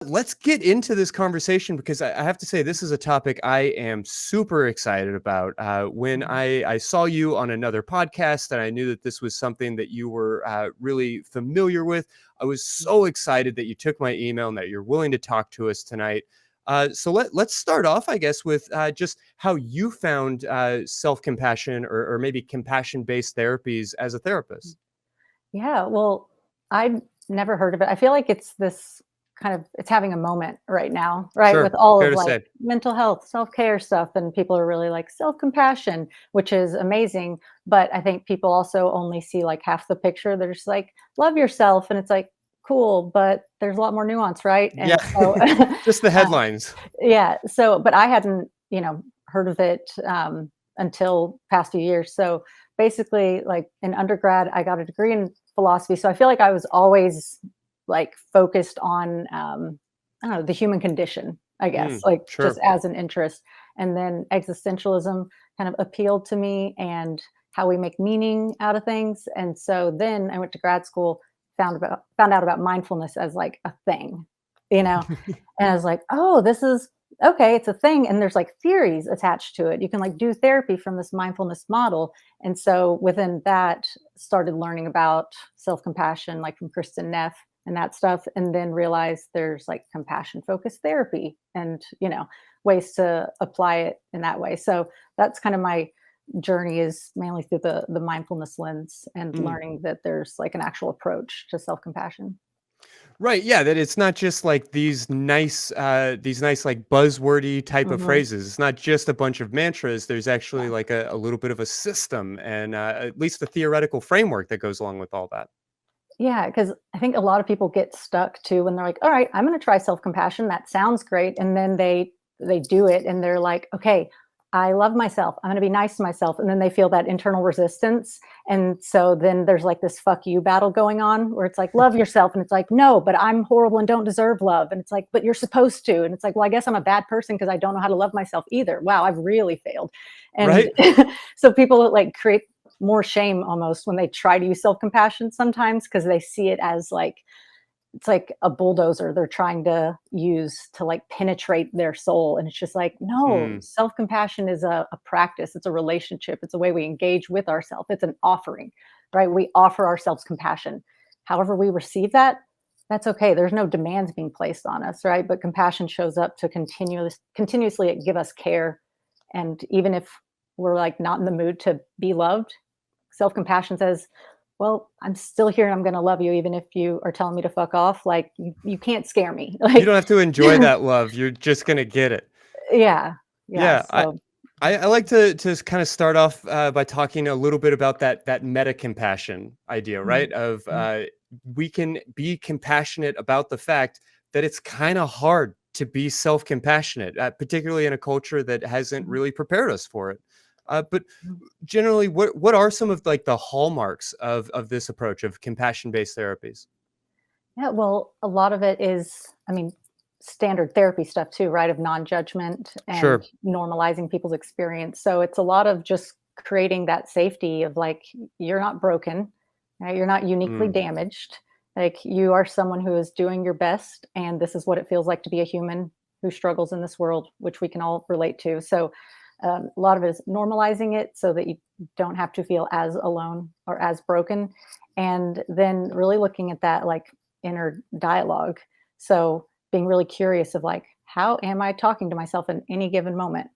Let's get into this conversation because I have to say this is a topic I am super excited about. When I saw you on another podcast and I knew that this was something that you were really familiar with, I was so excited that you took my email and that you're willing to talk to us tonight. So let's start off, I guess, with just how you found self-compassion or maybe compassion-based therapies as a therapist. Yeah, well, I've never heard of it. I feel like it's this it's having a moment right now, right? With Sure, all fair of to like say. mental health, self-care stuff, and people are really like self-compassion, which is amazing. But I think people also only see like half the picture. They're just like, love yourself. And it's like, cool, but there's a lot more nuance, right? Yeah, And so just the headlines. yeah, so but I hadn't, heard of it until past few years. So basically, like in undergrad, I got a degree in philosophy. So I feel like I was always like focused on I don't know, the human condition, I guess, like just Sure. as an interest. And then existentialism kind of appealed to me and how we make meaning out of things. And so then I went to grad school, found out about mindfulness as like a thing, you know, and I was like, oh, this is okay, it's a thing. And there's like theories attached to it. You can like do therapy from this mindfulness model. And so within that, started learning about self-compassion, like from Kristen Neff and that stuff. And then realized there's like compassion focused therapy and, ways to apply it in that way. So that's kind of my journey is mainly through the mindfulness lens and Mm. learning that there's like an actual approach to self-compassion. Right, yeah, that it's not just like these nice like buzzwordy type of Mhm. phrases. It's not just a bunch of mantras. There's actually Yeah. like a little bit of a system and at least a theoretical framework that goes along with all that. Yeah, because I think a lot of people get stuck too when they're like, "All right, I'm going to try self-compassion. That sounds great," and then they do it, and they're like, "Okay, I love myself. I'm going to be nice to myself," and then they feel that internal resistance, and so then there's like this "fuck you" battle going on where it's like, "Love yourself," and it's like, "No, but I'm horrible and don't deserve love," and it's like, "But you're supposed to," and it's like, "Well, I guess I'm a bad person because I don't know how to love myself either." Wow, I've really failed, and Right? so people like create more shame almost when they try to use self-compassion sometimes because they see it as like it's like a bulldozer they're trying to use to like penetrate their soul, and it's just like, no, Mm, self-compassion is a practice, it's a relationship, it's a way we engage with ourselves, it's an offering, right? We offer ourselves compassion. However we receive that, that's okay. There's no demands being placed on us, right? But compassion shows up to continuously give us care. And even if we're like not in the mood to be loved, self-compassion says, well, I'm still here and I'm going to love you even if you are telling me to fuck off. Like you can't scare me. you Like don't have to enjoy that love. You're just gonna get it. yeah, yeah. Yeah, So I like to kind of start off by talking a little bit about that meta compassion idea, mhm, right? Of mhm, we can be compassionate about the fact that it's kind of hard to be self-compassionate, particularly in a culture that hasn't mhm, really prepared us for it. But mhm. generally, what are some of like the hallmarks of this approach of compassion-based therapies? Yeah, well, a lot of it is, I mean, standard therapy stuff too, right? Of non-judgment and Sure. normalizing people's experience. So it's a lot of just creating that safety of like, you're not broken, right? You're not uniquely Mm, damaged. Like you are someone who is doing your best, and this is what it feels like to be a human who struggles in this world, which we can all relate to. So a lot of it is normalizing it so that you don't have to feel as alone or as broken. And then really looking at that like inner dialogue. So being really curious of like, how am I talking to myself in any given moment?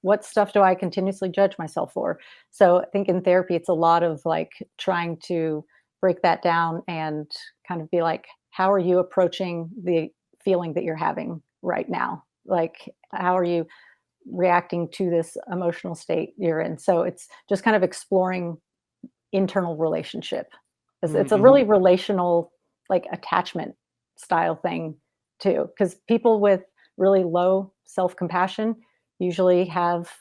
What stuff do I continuously judge myself for? So I think in therapy, it's a lot of like trying to break that down and kind of be like, how are you approaching the feeling that you're having right now? Like, how are you reacting to this emotional state you're in? So it's just kind of exploring internal relationship. It's a mm-hmm. really relational, like attachment style thing too, because people with really low self compassion usually have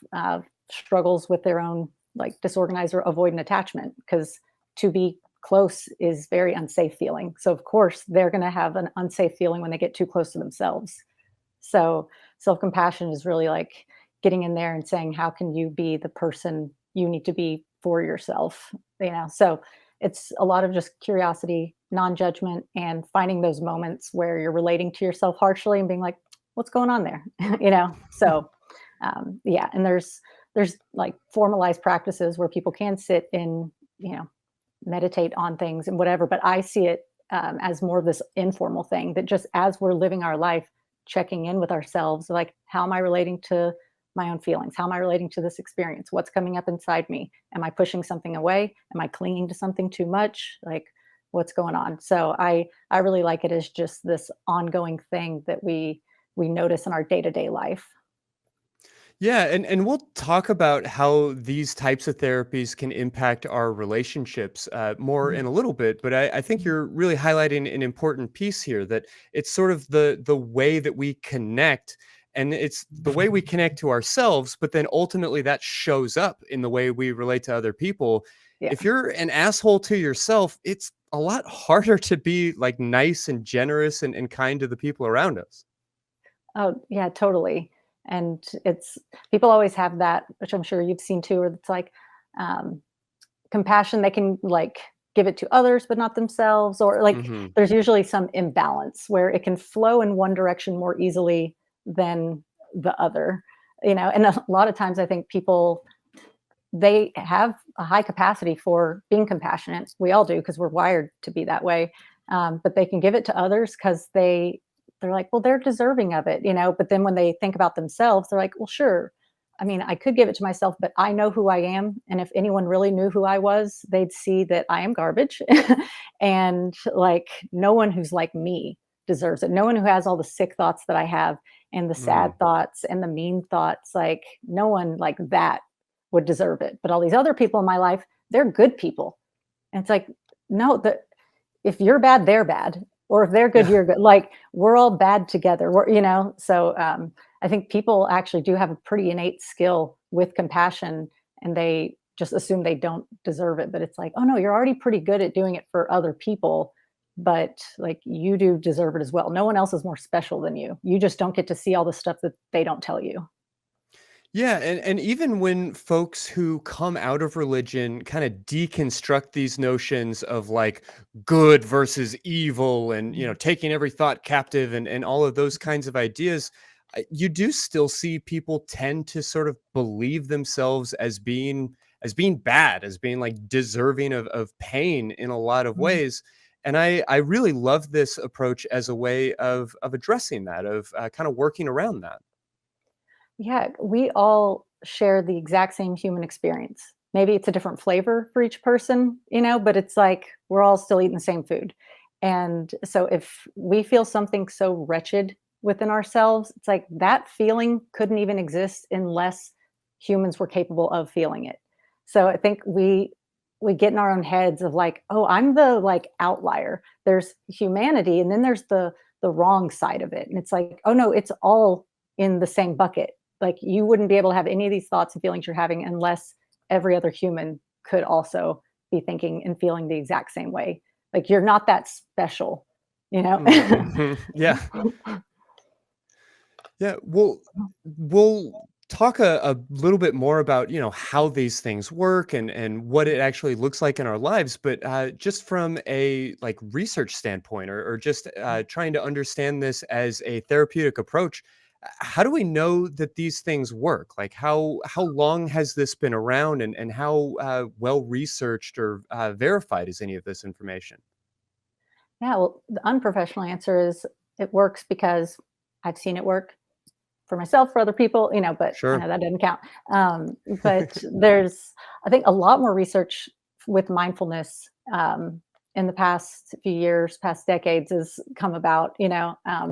struggles with their own like disorganized or avoidant attachment because to be close is very unsafe feeling. So of course they're going to have an unsafe feeling when they get too close to themselves. So self compassion is really like getting in there and saying, how can you be the person you need to be for yourself? So it's a lot of just curiosity, non-judgment, and finding those moments where you're relating to yourself harshly and being like, what's going on there? So yeah, and there's like formalized practices where people can sit and meditate on things and whatever, but I see it as more of this informal thing that just as we're living our life, checking in with ourselves, like, how am I relating to my own feelings? How am I relating to this experience? What's coming up inside me? Am I pushing something away? Am I clinging to something too much? Like, what's going on? So I really like it as just this ongoing thing that we notice in our day-to-day life. Yeah, and we'll talk about how these types of therapies can impact our relationships more Mhm. in a little bit. But I think you're really highlighting an important piece here, that it's sort of the way that we connect, and it's the way we connect to ourselves. But then ultimately, that shows up in the way we relate to other people. Yeah. If you're an asshole to yourself, it's a lot harder to be like nice and generous and kind to the people around us. Oh, yeah, totally. And it's people always have that, which I'm sure you've seen too, where it's like um, compassion. They can like give it to others, but not themselves, or like Hmm. there's usually some imbalance where it can flow in one direction more easily than the other. And a lot of times I think people they have a high capacity for being compassionate. We all do because we're wired to be that way. But they can give it to others because they're like, well, they're deserving of it. But then when they think about themselves, they're like, well, sure. I mean, I could give it to myself, but I know who I am. And if anyone really knew who I was, they'd see that I am garbage. And like, no one who's like me deserves it. No one who has all the sick thoughts that I have and the sad thoughts and the mean thoughts, like, no one like that would deserve it. But all these other people in my life, they're good people. And it's like, no, if you're bad, they're bad. Or if they're good, Yeah. you're good. Like, we're all bad together. So I think people actually do have a pretty innate skill with compassion, and they just assume they don't deserve it. But it's like, oh no, you're already pretty good at doing it for other people. But like, you do deserve it as well. No one else is more special than you. You just don't get to see all the stuff that they don't tell you. Yeah, and even when folks who come out of religion kind of deconstruct these notions of like good versus evil and taking every thought captive and all of those kinds of ideas, you do still see people tend to sort of believe themselves as being bad, as being like deserving of pain in a lot of Mhm. ways. And I really love this approach as a way of addressing that, of kind of working around that. Yeah, we all share the exact same human experience. Maybe it's a different flavor for each person, but it's like we're all still eating the same food. And so if we feel something so wretched within ourselves, it's like that feeling couldn't even exist unless humans were capable of feeling it. So I think we get in our own heads of like, oh, I'm the like outlier. There's humanity and then there's the wrong side of it. And it's like, oh no, it's all in the same bucket. Like, you wouldn't be able to have any of these thoughts and feelings you're having unless every other human could also be thinking and feeling the exact same way. Like, you're not that special, you know? Mhm. Yeah. Yeah, we'll talk a little bit more about, how these things work and what it actually looks like in our lives, but just from a like research standpoint, or just trying to understand this as a therapeutic approach, how do we know that these things work? Like, how long has this been around, and how well researched or verified is any of this information? Yeah, well, the unprofessional answer is it works because I've seen it work for myself, for other people, but I know Sure. that doesn't count. But there's, I think, a lot more research with mindfulness in the past few years, past decades has come about,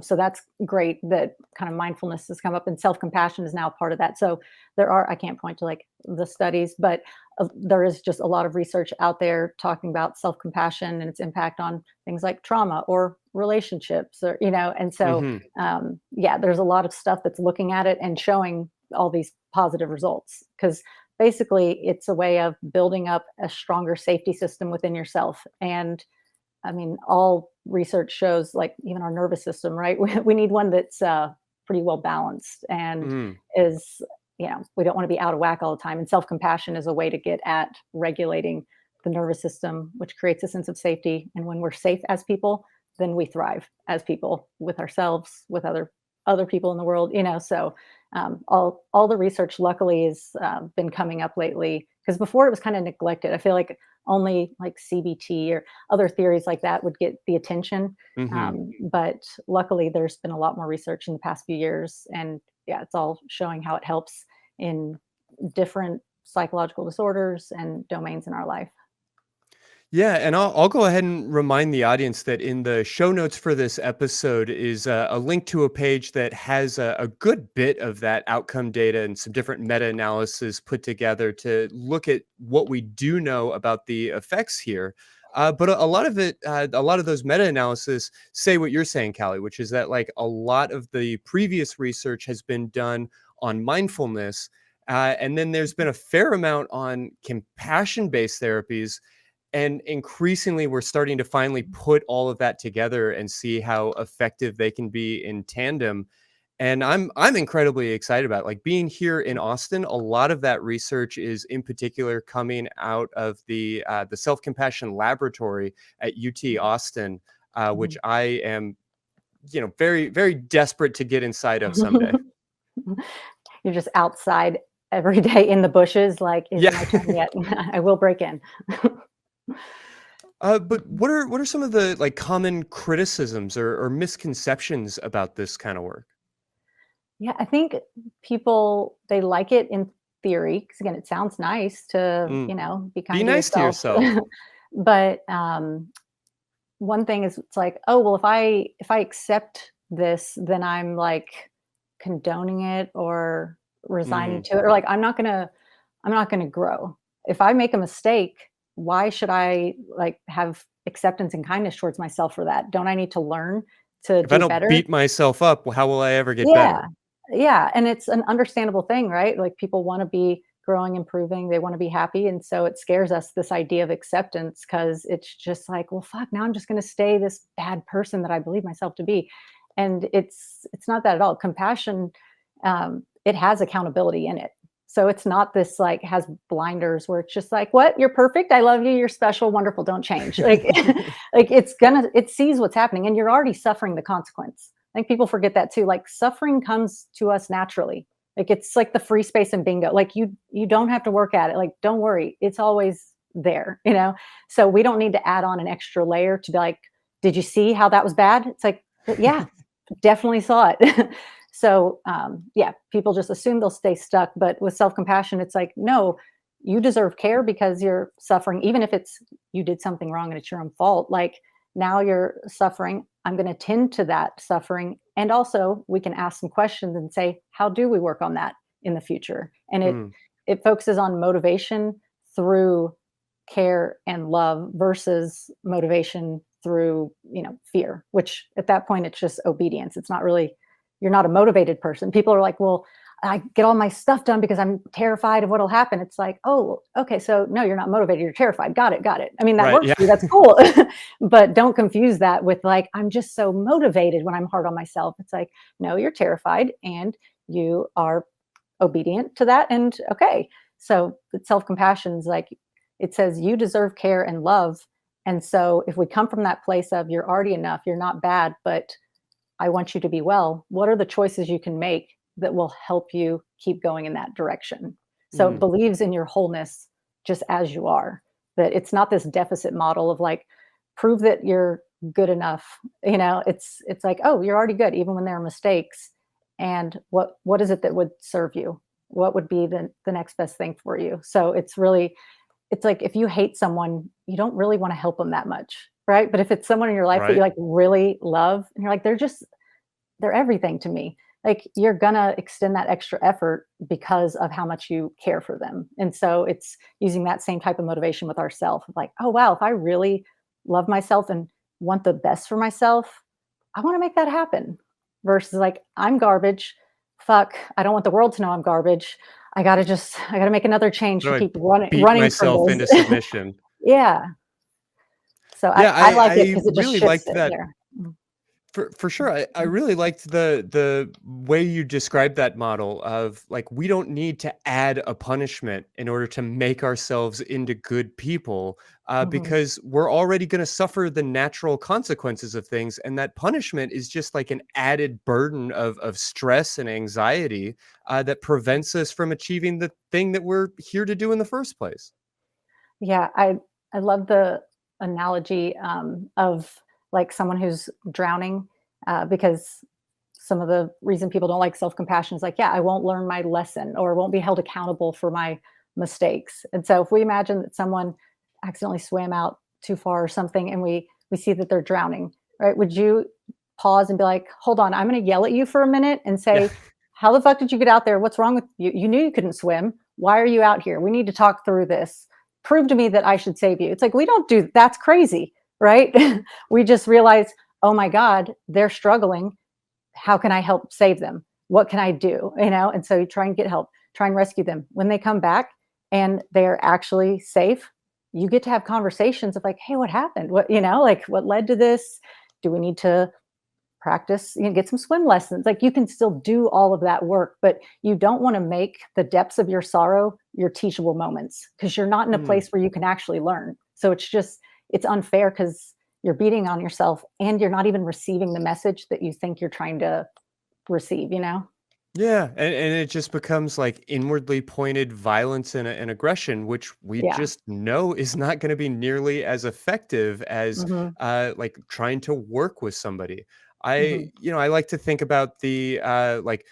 so that's great that kind of mindfulness has come up, and self-compassion is now part of that. So I can't point to like the studies, but there is just a lot of research out there talking about self-compassion and its impact on things like trauma or relationships, or, and so Hmm. yeah, there's a lot of stuff that's looking at it and showing all these positive results, because basically it's a way of building up a stronger safety system within yourself. And I mean, all research shows, like, even our nervous system, right? We need one that's pretty well balanced and is, we don't want to be out of whack all the time. And self compassion is a way to get at regulating the nervous system, which creates a sense of safety. And when we're safe as people, then we thrive as people with ourselves, with other people in the world, So all the research, luckily, has been coming up lately, because before it was kind of neglected. I feel like only like CBT or other theories like that would get the attention. But luckily, there's been a lot more research in the past few years, and yeah, it's all showing how it helps in different psychological disorders and domains in our life. Yeah, and I'll go ahead and remind the audience that in the show notes for this episode is a link to a page that has a good bit of that outcome data and some different meta-analysis put together to look at what we do know about the effects here. But a lot of it, a lot of those meta-analysis say what you're saying, Callye, which is that like a lot of the previous research has been done on mindfulness, and then there's been a fair amount on compassion-based therapies. And increasingly, we're starting to finally put all of that together and see how effective they can be in tandem. And I'm incredibly excited about it. Like being here in Austin. A lot of that research is in particular coming out of the Self-Compassion Laboratory at UT Austin, which I am, very, very desperate to get inside of someday. You're just outside every day in the bushes, like, is it my Yeah. turn yet? I will break in. But what are some of the like common criticisms or misconceptions about this kind of work? Yeah, I think people, they like it in theory, because again, it sounds nice to, Mm. be Be kind to nice to yourself. yourself. But one thing is, it's like, oh well, if I accept this, then I'm like condoning it or resigning Mm. to it, or like I'm not gonna grow. If I make a mistake, why should I like have acceptance and kindness towards myself for that? Don't I need to learn to If I do don't better? beat myself up, how will I ever get Yeah. better? Yeah, and it's an understandable thing, right? Like people want to be growing, improving, they want to be happy, and so it scares us, this idea of acceptance, because it's just like, well, fuck, now I'm just going to stay this bad person that I believe myself to be. And it's not that at all. Compassion, it has accountability in it. So it's not this like has blinders where it's just like, what? You're perfect. I love you. You're special. Wonderful. Don't change. Like, like it sees what's happening, and you're already suffering the consequence. I think people forget that too. Like suffering comes to us naturally. Like it's like the free space in bingo. Like you don't have to work at it. Like don't worry. It's always there. So we don't need to add on an extra layer to be like, did you see how that was bad? It's like, yeah, definitely saw it. So yeah, people just assume they'll stay stuck. But with self-compassion, it's like, no, you deserve care because you're suffering, even if it's you did something wrong and it's your own fault. Like now you're suffering. I'm going to tend to that suffering. And also we can ask some questions and say, how do we work on that in the future? And Mm. it focuses on motivation through care and love versus motivation through, fear, which at that point it's just obedience. It's not really, you're not a motivated person. People are like, well, I get all my stuff done because I'm terrified of what'll happen. It's like, oh, okay. So no, you're not motivated. You're terrified. Got it. I mean, that Right. works Yeah. for you. That's cool. But don't confuse that with like, I'm just so motivated when I'm hard on myself. It's like, no, you're terrified and you are obedient to that. And okay. So self-compassion is like, it says you deserve care and love. And so if we come from that place of you're already enough, you're not bad, but I want you to be well, what are the choices you can make that will help you keep going in that direction? So it Mm. believes in your wholeness just as you are, that it's not this deficit model of like, prove that you're good enough. It's like, oh, you're already good, even when there are mistakes. And what is it that would serve you? What would be the next best thing for you? So it's like if you hate someone, you don't really want to help them that much, right? But if it's someone in your life that you Right. like really love, and you're like, they're everything to me. Like you're gonna extend that extra effort because of how much you care for them. And so it's using that same type of motivation with ourselves. Like, oh wow, if I really love myself and want the best for myself, I want to make that happen. Versus like, I'm garbage. Fuck, I don't want the world to know I'm garbage. I gotta make another change How to do I keep running beat running from myself into this. submission? Yeah. So I, Yeah, I like it I because it just really shifts liked it that. there. For sure. I really liked the way you described that model of like we don't need to add a punishment in order to make ourselves into good people, Mhm. because we're already going to suffer the natural consequences of things, and that punishment is just like an added burden of stress and anxiety that prevents us from achieving the thing that we're here to do in the first place. Yeah, I love the analogy of like someone who's drowning, because some of the reason people don't like self compassion is like, yeah, I won't learn my lesson or won't be held accountable for my mistakes. And so, if we imagine that someone accidentally swam out too far or something, and we see that they're drowning, right? Would you pause and be like, hold on, I'm going to yell at you for a minute and Yeah. say, how the fuck did you get out there? What's wrong with you? You knew you couldn't swim. Why are you out here? We need to talk through this. Prove to me that I should save you. It's like, we don't do that's crazy, right? We just realize, oh my God, they're struggling. How can I help save them? What can I do? And so you try and get help, try and rescue them. When they come back and they're actually safe, you get to have conversations of like, hey, what happened? Like what led to this? Do we need to practice, get some swim lessons? Like, you can still do all of that work, but you don't want to make the depths of your sorrow your teachable moments, because you're not in a Mm. place where you can actually learn. So it's unfair because you're beating on yourself and you're not even receiving the message that you think you're trying to receive. Yeah, and it just becomes like inwardly pointed violence and aggression, which we Yeah. just know is not going to be nearly as effective as Hmm. like trying to work with somebody. Hmm. I like to think about the like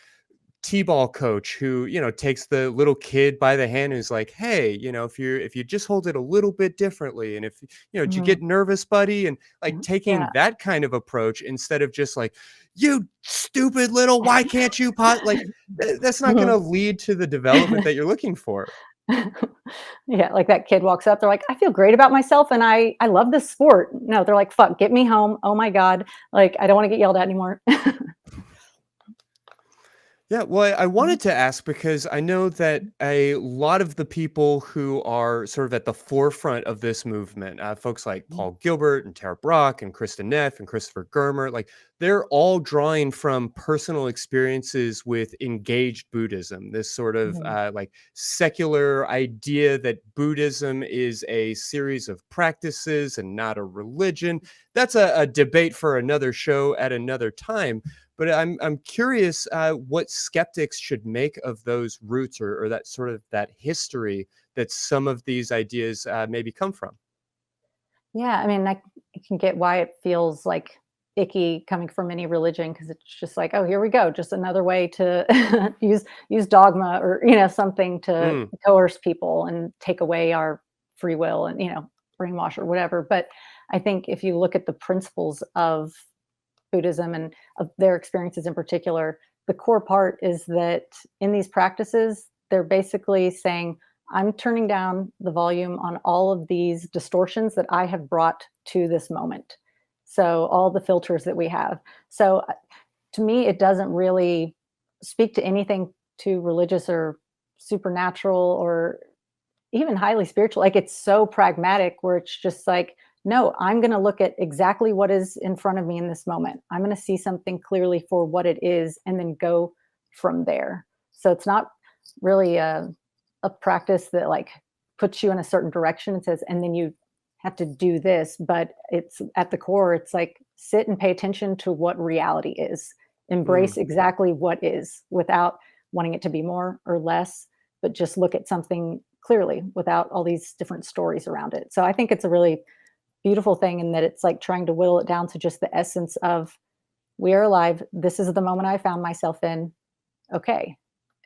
T-ball coach who, takes the little kid by the hand who's like, "Hey, if you just hold it a little bit differently, and if did you Hmm. get nervous, buddy?" And like Yeah. taking that kind of approach instead of just like, "You stupid little, why can't you like that's not going Hmm. to lead to the development that you're looking for. Yeah, like that kid walks up, they're like, I feel great about myself and I love this sport. No, they're like, fuck, get me home. Oh my God. Like, I don't want to get yelled at anymore. Yeah, well, I Mhm. wanted to ask because I know that a lot of the people who are sort of at the forefront of this movement, folks like Mhm. Paul Gilbert and Tara Brach and Kristen Neff and Christopher Germer, like they're all drawing from personal experiences with engaged Buddhism, this sort of Mhm. like secular idea that Buddhism is a series of practices and not a religion. That's a debate for another show at another time. But I'm curious what skeptics should make of those roots or that sort of that history that some of these ideas maybe come from. Yeah, I mean, I can get why it feels like icky coming from any religion, because it's just like, oh, here we go, just another way to use dogma or something to Mm, coerce people and take away our free will and brainwash or whatever. But I think if you look at the principles of Buddhism and of their experiences in particular, the core part is that in these practices, they're basically saying, I'm turning down the volume on all of these distortions that I have brought to this moment. So, all the filters that we have. So, to me, it doesn't really speak to anything too religious or supernatural or even highly spiritual. Like, it's so pragmatic where it's just like, no, I'm going to look at exactly what is in front of me in this moment. I'm going to see something clearly for what it is and then go from there. So it's not really a practice that like puts you in a certain direction and says, and then you have to do this. But it's at the core, it's like sit and pay attention to what reality is, mm. embrace exactly what is without wanting it to be more or less, but just look at something clearly without all these different stories around it. So I think it's a really beautiful thing in that it's like trying to whittle it down to just the essence of we are alive. This is the moment I found myself in. Okay.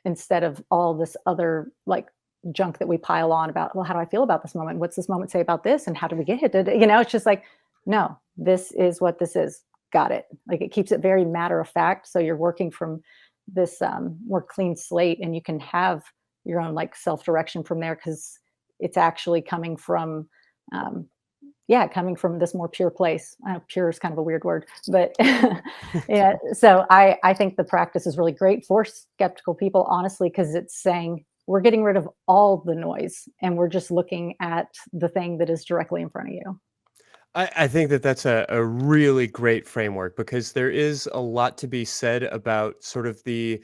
Instead of all this other like junk that we pile on about, well, how do I feel about this moment? What's this moment say about this? And how do we get hit? It's just like, no, this is what this is. Got it. Like it keeps it very matter of fact. So you're working from this more clean slate and you can have your own like self direction from there because it's actually coming from um, yeah, coming from this more pure place. I know pure is kind of a weird word, but yeah. So I think the practice is really great for skeptical people, honestly, because it's saying we're getting rid of all the noise and we're just looking at the thing that is directly in front of you. I think that that's a really great framework because there is a lot to be said about sort of the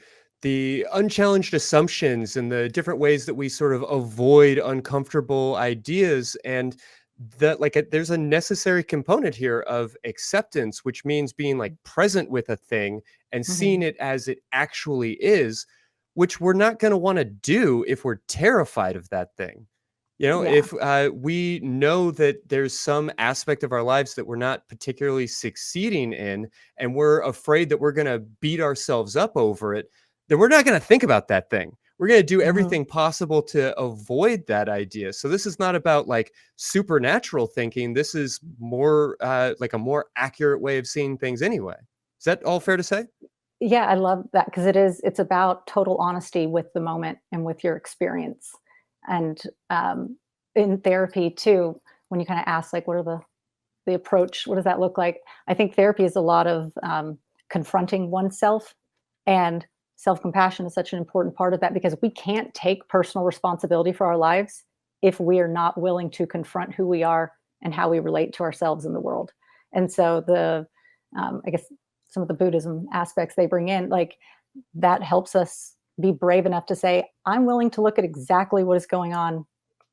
unchallenged assumptions and the different ways that we sort of avoid uncomfortable ideas and that there's a necessary component here of acceptance, which means being like present with a thing and Mhm. seeing it as it actually is, which we're not going to want to do if we're terrified of that thing. Yeah. If we know that there's some aspect of our lives that we're not particularly succeeding in, and we're afraid that we're going to beat ourselves up over it, then we're not going to think about that thing. We're going to do Mhm. everything possible to avoid that idea. So this is not about like supernatural thinking. This is more like a more accurate way of seeing things anyway. Is that all fair to say? Yeah, I love that because it's about total honesty with the moment and with your experience. And in therapy too, when you kind of ask like, what are the approach? What does that look like? I think therapy is a lot of confronting oneself, and self compassion is such an important part of that because we can't take personal responsibility for our lives if we are not willing to confront who we are and how we relate to ourselves in the world. And so I guess some of the Buddhism aspects they bring in, like that helps us be brave enough to say, I'm willing to look at exactly what is going on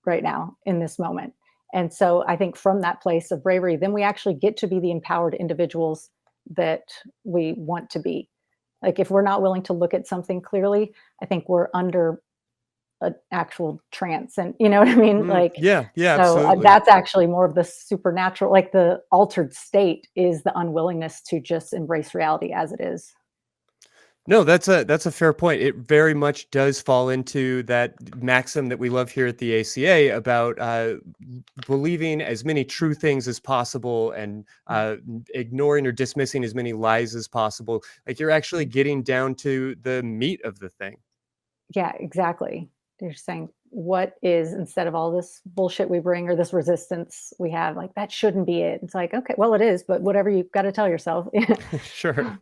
right now in this moment. And so I think from that place of bravery, then we actually get to be the empowered individuals that we want to be. Like if we're not willing to look at something clearly, I think we're under an actual trance. And you know what I mean? Like, Yeah, yeah, so absolutely. that's actually more of the supernatural, like the altered state is the unwillingness to just embrace reality as it is. No, that's a fair point. It very much does fall into that maxim that we love here at the ACA about believing as many true things as possible and ignoring or dismissing as many lies as possible. Like you're actually getting down to the meat of the thing. Yeah, exactly. They're saying, what is instead of all this bullshit we bring or this resistance we have, like that shouldn't be it. It's like, okay, well, it is, but whatever you've got to tell yourself. Sure.